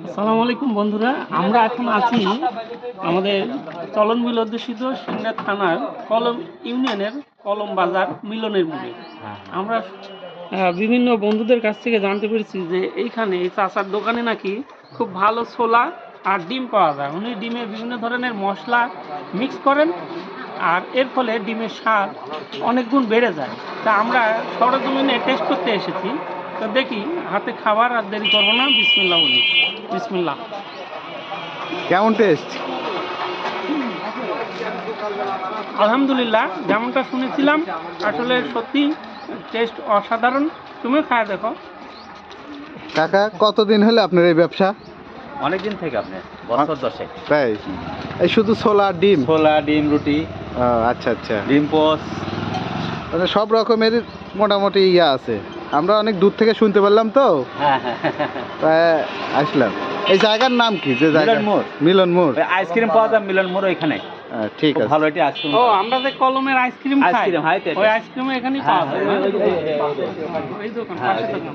আসসালামু আলাইকুম বন্ধুরা, আমরা এখন আছি আমাদের চলন বিল অধ্যুষিত সিংড়া থানার কলম ইউনিয়নের কলম বাজার মিলনের মোড়ে। আমরা বিভিন্ন বন্ধুদের কাছ থেকে জানতে পেরেছি যে এইখানে এই চাচার দোকানে নাকি খুব ভালো ছোলা আর ডিম পাওয়া যায়। উনি ডিমে বিভিন্ন ধরনের মশলা মিক্স করেন আর এর ফলে ডিমের স্বাদ অনেক গুণ বেড়ে যায়। তা আমরা সরজমিনে টেস্ট করতে এসেছি। তো দেখি, হাতে খাবার আর দেরি করবো না, বিসমিল্লাহ বলি। বিসমিল্লাহ। কেমন টেস্ট? আলহামদুলিল্লাহ, যেমনটা শুনেছিলাম আসলে সত্যি টেস্ট অসাধারণ। তুমিও খায় দেখো। কাকা, কতদিন হলো আপনার এই ব্যবসা? অনেকদিন থেকে, আপনি বছর 10। তাই? এই শুধু ছোলা ডিম? ছোলা ডিম রুটি। আচ্ছা আচ্ছা, ডিম পোস্ট, মানে সব রকমের মোটামুটি ইয়া আছে। আমরা অনেক দূর থেকে শুনতে পারলাম তো, তাই আসলাম। এই জায়গার নাম কি? যে জায়গা মিলন মোড়। মিলন মোড়। আইসক্রিম পাওয়া যায় মিলন মোড় ওইখানে। ঠিক আছে, ভালো এটি আইসক্রিম। ও, আমরা যে কলমের আইসক্রিম খাই, আইসক্রিম, ওই আইসক্রিম এখানেই পাওয়া যায়। এই দোকান, পাশের দোকান।